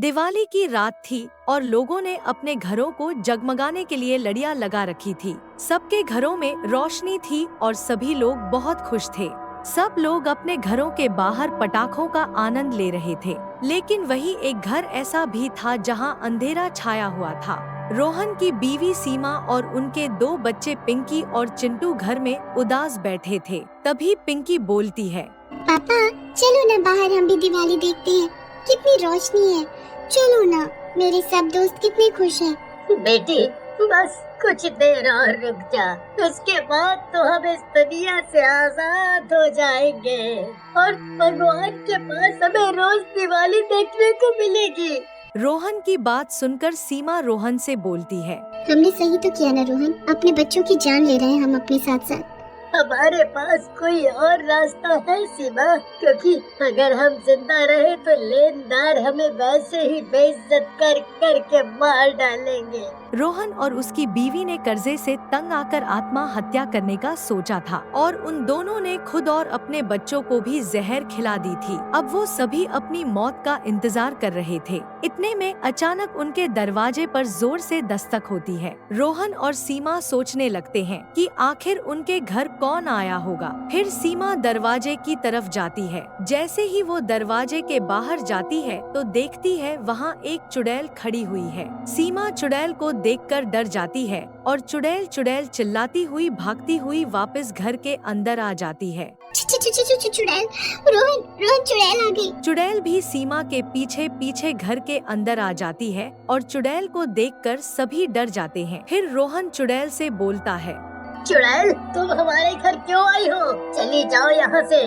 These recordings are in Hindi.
दिवाली की रात थी और लोगों ने अपने घरों को जगमगाने के लिए लड़ियां लगा रखी थी। सबके घरों में रोशनी थी और सभी लोग बहुत खुश थे। सब लोग अपने घरों के बाहर पटाखों का आनंद ले रहे थे। लेकिन वही एक घर ऐसा भी था जहां अंधेरा छाया हुआ था। रोहन की बीवी सीमा और उनके दो बच्चे पिंकी और चिंटू घर में उदास बैठे थे। तभी पिंकी बोलती है, पापा चलो ना बाहर, हम भी दिवाली देखते हैं। कितनी रोशनी है, चलो ना। मेरे सब दोस्त कितने खुश हैं। बेटी बस कुछ देर और रुक जा, उसके बाद तो हम इस दुनिया से आजाद हो जाएंगे और भगवान के पास हमें रोज दिवाली देखने को मिलेगी। रोहन की बात सुनकर सीमा रोहन से बोलती है, हमने सही तो किया ना रोहन, अपने बच्चों की जान ले रहे हैं हम अपने साथ साथ। हमारे पास कोई और रास्ता है सीमा, क्योंकि अगर हम जिंदा रहे तो लेनदार हमें वैसे ही बेइज्जत कर के मार डालेंगे। रोहन और उसकी बीवी ने कर्जे से तंग आकर आत्महत्या करने का सोचा था और उन दोनों ने खुद और अपने बच्चों को भी जहर खिला दी थी। अब वो सभी अपनी मौत का इंतजार कर रहे थे। इतने में अचानक उनके दरवाजे पर जोर से दस्तक होती है। रोहन और सीमा सोचने लगते हैं कि आखिर उनके घर कौन आया होगा। फिर सीमा दरवाजे की तरफ जाती है। जैसे ही वो दरवाजे के बाहर जाती है तो देखती है वहाँ एक चुड़ैल खड़ी हुई है। सीमा चुड़ैल को देखकर डर जाती है और चुड़ैल चुड़ैल चिल्लाती हुई भागती हुई वापस घर के अंदर आ जाती है। चुड़ैल, रोहन रोहन चुड़ैल आ गई। चुड़ैल भी सीमा के पीछे पीछे घर के अंदर आ जाती है और चुड़ैल को देखकर सभी डर जाते हैं। फिर रोहन चुड़ैल से बोलता है, चुड़ैल तुम हमारे घर क्यों आई हो? चली जाओ यहाँ से,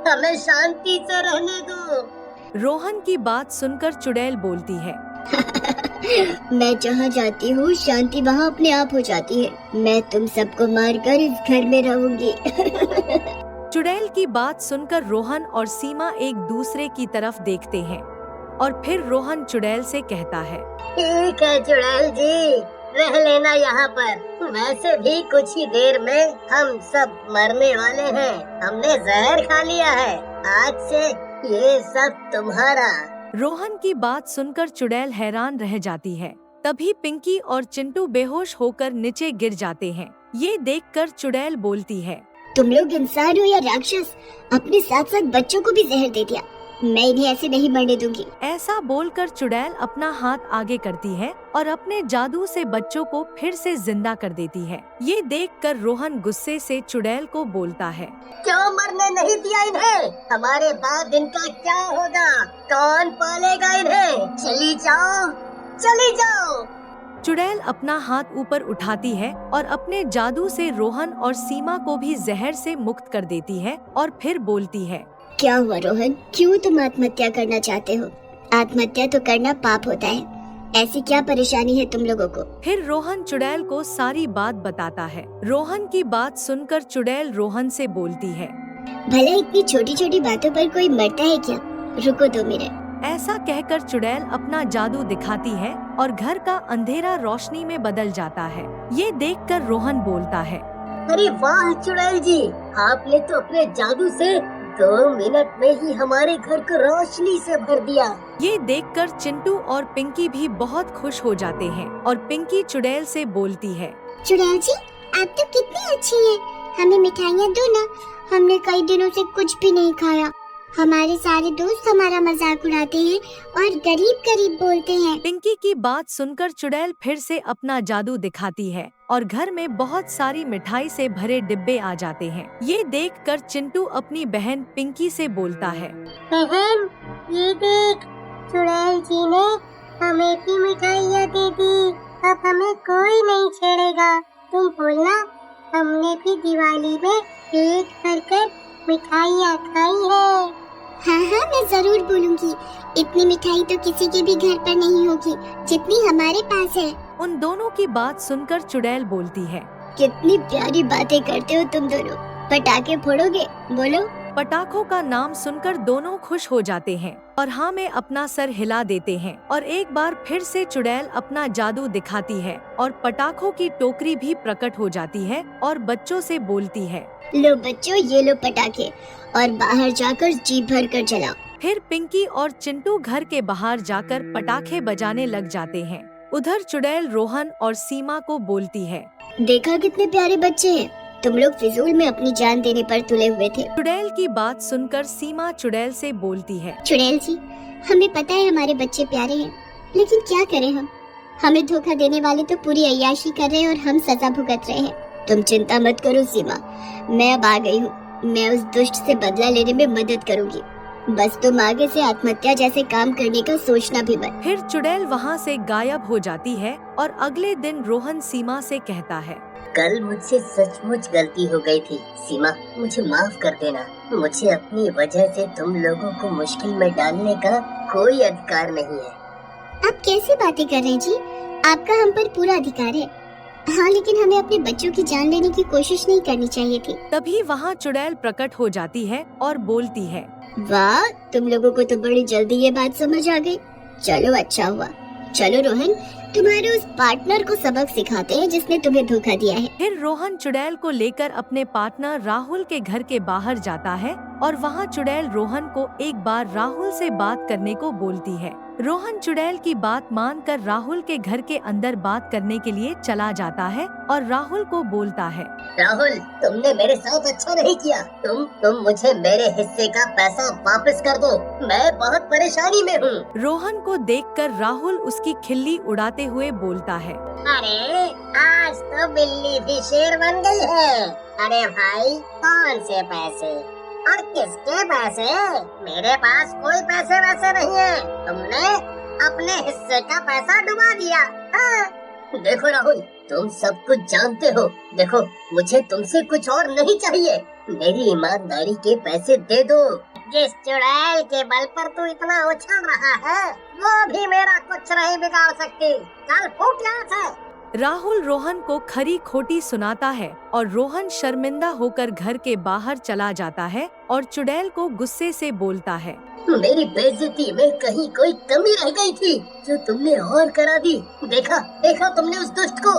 हमें शांति से रहने दो। रोहन की बात सुनकर चुड़ैल बोलती है, मैं जहाँ जाती हूँ शांति वहाँ अपने आप हो जाती है। मैं तुम सबको मारकर इस घर में रहूंगी। चुड़ैल की बात सुनकर रोहन और सीमा एक दूसरे की तरफ देखते हैं और फिर रोहन चुड़ैल से कहता है, ठीक है चुड़ैल जी, रह लेना यहाँ पर। वैसे भी कुछ ही देर में हम सब मरने वाले हैं। हमने जहर खा लिया है, आज से ये सब तुम्हारा। रोहन की बात सुनकर चुड़ैल हैरान रह जाती है। तभी पिंकी और चिंटू बेहोश होकर नीचे गिर जाते हैं। ये देखकर चुड़ैल बोलती है, तुम लोग इंसान हो या राक्षस, अपने साथ साथ बच्चों को भी जहर दे दिया। मैं इन्हें ऐसे नहीं मरने दूंगी। ऐसा बोलकर चुड़ैल अपना हाथ आगे करती है और अपने जादू से बच्चों को फिर से जिंदा कर देती है। ये देखकर रोहन गुस्से से चुड़ैल को बोलता है, क्यों मरने नहीं दिया इन्हें? हमारे बाद इनका क्या होगा? कौन पालेगा इन्हें? चली जाओ, चली जाओ। चुड़ैल अपना हाथ ऊपर उठाती है और अपने जादू से रोहन और सीमा को भी जहर से मुक्त कर देती है और फिर बोलती है, क्या हुआ रोहन, क्यों तुम आत्महत्या करना चाहते हो? आत्महत्या तो करना पाप होता है। ऐसी क्या परेशानी है तुम लोगों को? फिर रोहन चुड़ैल को सारी बात बताता है। रोहन की बात सुनकर चुड़ैल रोहन से बोलती है, भला इतनी छोटी छोटी बातों पर कोई मरता है क्या? रुको 2 मिनट। ऐसा कहकर चुड़ैल अपना जादू दिखाती है और घर का अंधेरा रोशनी में बदल जाता है। ये देखकर रोहन बोलता है, अरे वाह चुड़ैल जी, आपने तो अपने जादू से 2 मिनट में ही हमारे घर को रोशनी से भर दिया। ये देखकर चिंटू और पिंकी भी बहुत खुश हो जाते हैं और पिंकी चुड़ैल से बोलती है, चुड़ैल जी आप तो कितनी अच्छी हैं, हमें मिठाइयाँ दो ना, हमने कई दिनों से कुछ भी नहीं खाया। हमारे सारे दोस्त हमारा मजाक उड़ाते हैं और गरीब गरीब बोलते हैं। पिंकी की बात सुनकर चुड़ैल फिर से अपना जादू दिखाती है और घर में बहुत सारी मिठाई से भरे डिब्बे आ जाते हैं। ये देखकर चिंटू अपनी बहन पिंकी से बोलता है, बहन ये देख, चुड़ैल जी ने हमें भी मिठाइयाँ दे दी, अब हमें कोई नहीं छेड़ेगा। तुम बोलना, हमने भी दिवाली में पेट भरकर मिठाइयाँ खाई है। हाँ हाँ मैं जरूर बोलूँगी। इतनी मिठाई तो किसी के भी घर पर नहीं होगी जितनी हमारे पास है। उन दोनों की बात सुनकर चुड़ैल बोलती है, कितनी प्यारी बातें करते हो तुम दोनों। पटाखे फोड़ोगे? बोलो। पटाखों का नाम सुनकर दोनों खुश हो जाते हैं और हाँ में अपना सर हिला देते हैं और एक बार फिर से चुड़ैल अपना जादू दिखाती है और पटाखों की टोकरी भी प्रकट हो जाती है और बच्चों से बोलती है, लो बच्चों, ये लो पटाखे और बाहर जाकर जी भर कर जलाओ। फिर पिंकी और चिंटू घर के बाहर जाकर पटाखे बजाने लग जाते हैं। उधर चुड़ैल रोहन और सीमा को बोलती है, देखा कितने प्यारे बच्चे हैं, तुम लोग फिजूल में अपनी जान देने पर तुले हुए थे। चुड़ैल की बात सुनकर सीमा चुड़ैल से बोलती है, चुड़ैल जी, हमें पता है हमारे बच्चे प्यारे हैं, लेकिन क्या करें हम, हमें धोखा देने वाले तो पूरी अय्याशी कर रहे हैं और हम सजा भुगत रहे हैं। तुम चिंता मत करो सीमा, मैं अब आ गई हूँ, मैं उस दुष्ट से बदला लेने में मदद करूँगी। बस तुम आगे से आत्महत्या जैसे काम करने का सोचना भी मत। फिर चुड़ैल वहाँ से गायब हो जाती है और अगले दिन रोहन सीमा से कहता है, कल मुझसे सचमुच गलती हो गई थी सीमा, मुझे माफ कर देना। मुझे अपनी वजह से तुम लोगों को मुश्किल में डालने का कोई अधिकार नहीं है। आप कैसी बातें कर रहे हैं जी, आपका हम पर पूरा अधिकार है। हाँ, लेकिन हमें अपने बच्चों की जान लेने की कोशिश नहीं करनी चाहिए थी। तभी वहाँ चुड़ैल प्रकट हो जाती है और बोलती है, वाह, तुम लोगों को तो बड़ी जल्दी ये बात समझ आ गई। चलो अच्छा हुआ। चलो रोहन, तुम्हारे उस पार्टनर को सबक सिखाते हैं जिसने तुम्हें धोखा दिया है। फिर रोहन चुड़ैल को लेकर अपने पार्टनर राहुल के घर के बाहर जाता है और वहाँ चुड़ैल रोहन को एक बार राहुल से बात करने को बोलती है। रोहन चुड़ैल की बात मानकर राहुल के घर के अंदर बात करने के लिए चला जाता है और राहुल को बोलता है, राहुल, तुमने मेरे साथ अच्छा नहीं किया। तुम मुझे मेरे हिस्से का पैसा वापस कर दो, मैं बहुत परेशानी में हूँ। रोहन को देखकर राहुल उसकी खिल्ली उड़ाते हुए बोलता है, अरे आज तो बिल्ली भी शेर बन गई है। अरे भाई, कौन से पैसे और किसके पैसे? मेरे पास कोई पैसे वैसे नहीं है। तुमने अपने हिस्से का पैसा डुबा दिया। हाँ। देखो राहुल, तुम सब कुछ जानते हो। देखो, मुझे तुमसे कुछ और नहीं चाहिए। मेरी ईमानदारी के पैसे दे दो। जिस चुड़ैल के बल पर तू इतना उछल रहा है, वो भी मेरा कुछ नहीं बिगाड़ सकती। चल फूट यहाँ से। राहुल रोहन को खरी खोटी सुनाता है और रोहन शर्मिंदा होकर घर के बाहर चला जाता है और चुड़ैल को गुस्से से बोलता है, मेरी बेइज्जती में कहीं कोई कमी रह गई थी जो तुमने और करा दी। देखा तुमने उस दुष्ट को।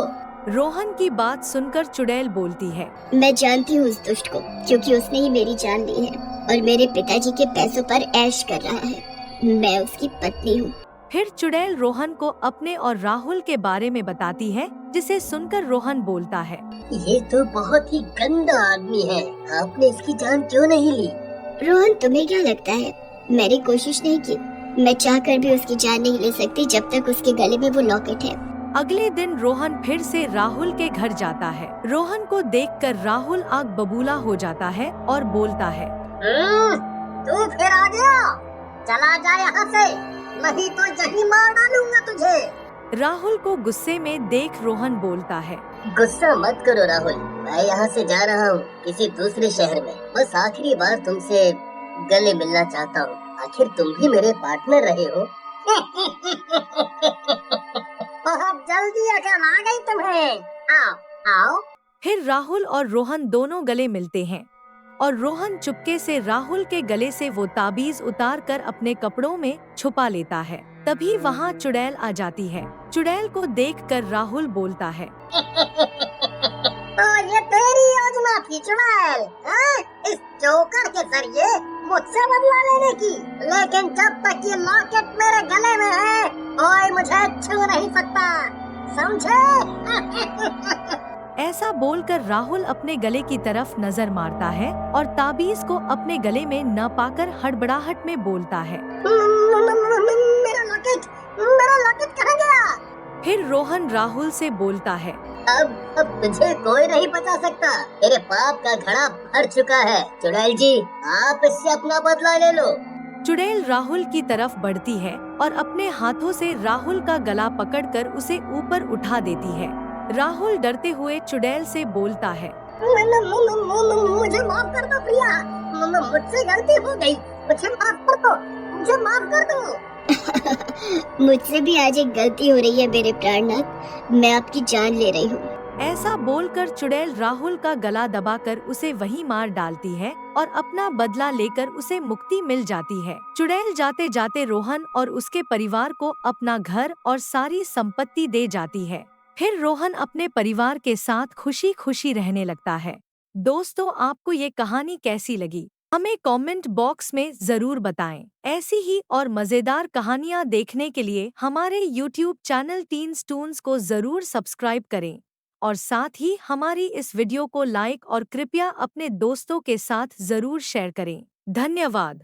रोहन की बात सुनकर चुड़ैल बोलती है, मैं जानती हूँ उस दुष्ट को, क्योंकि उसने ही मेरी जान ली है और मेरे पिताजी के पैसों पर ऐश कर रहा है। मैं उसकी पत्नी हूँ। फिर चुड़ैल रोहन को अपने और राहुल के बारे में बताती है, जिसे सुनकर रोहन बोलता है, ये तो बहुत ही गंदा आदमी है। आपने इसकी जान क्यों नहीं ली? रोहन, तुम्हें क्या लगता है मैंने कोशिश नहीं की? मैं चाहकर भी उसकी जान नहीं ले सकती जब तक उसके गले में वो लॉकेट है। अगले दिन रोहन फिर से राहुल के घर जाता है। रोहन को देखकर राहुल आग बबूला हो जाता है और बोलता है, तू फिर आ गया? चला जा यहाँ से, नहीं तो यहीं मार डालूंगा तुझे। राहुल को गुस्से में देख रोहन बोलता है, गुस्सा मत करो राहुल, मैं यहाँ से जा रहा हूँ किसी दूसरे शहर में। बस आखिरी बार तुमसे गले मिलना चाहता हूँ। आखिर तुम भी मेरे पार्टनर रहे हो। बहुत जल्दी अकल आ गई तुम्हें। आओ। फिर राहुल और रोहन दोनों गले मिलते हैं और रोहन चुपके से राहुल के गले से वो ताबीज उतार कर अपने कपड़ों में छुपा लेता है। तभी वहाँ चुड़ैल आ जाती है। चुड़ैल को देखकर राहुल बोलता है, तो ये तेरी योजना थी चुड़ैल, इस जोकर के जरिए मुझसे बदला लेने की। लेकिन जब तक ये लॉकेट मेरे गले में है, कोई मुझे छू नहीं सकता, समझे? ऐसा बोलकर राहुल अपने गले की तरफ नजर मारता है और ताबीज को अपने गले में न पाकर हड़बड़ाहट में बोलता है, मेरा लॉकेट कहाँ गया? फिर रोहन राहुल से बोलता है, अब तुझे कोई नहीं बचा सकता। तेरे पाप का घड़ा भर चुका है। चुड़ैल जी, आप इससे अपना बदला ले लो। चुड़ैल राहुल की तरफ बढ़ती है और अपने हाथों से राहुल का गला पकड़कर उसे ऊपर उठा देती है। राहुल डरते हुए चुड़ैल से बोलता है, मुझे माफ कर दो प्रिया, मुझसे गलती हो गई, मुझे माफ कर दो। मुझसे भी आज एक गलती हो रही है मेरे प्राणनाथ, मैं आपकी जान ले रही हूँ। ऐसा बोलकर चुड़ैल राहुल का गला दबाकर उसे वहीं मार डालती है और अपना बदला लेकर उसे मुक्ति मिल जाती है। चुड़ैल जाते जाते रोहन और उसके परिवार को अपना घर और सारी संपत्ति दे जाती है। फिर रोहन अपने परिवार के साथ खुशी खुशी रहने लगता है। दोस्तों, आपको ये कहानी कैसी लगी? हमें कमेंट बॉक्स में जरूर बताएं। ऐसी ही और मजेदार कहानियाँ देखने के लिए हमारे YouTube चैनल टीन स्टून्स को जरूर सब्सक्राइब करें और साथ ही हमारी इस वीडियो को लाइक और कृपया अपने दोस्तों के साथ जरूर शेयर करें। धन्यवाद।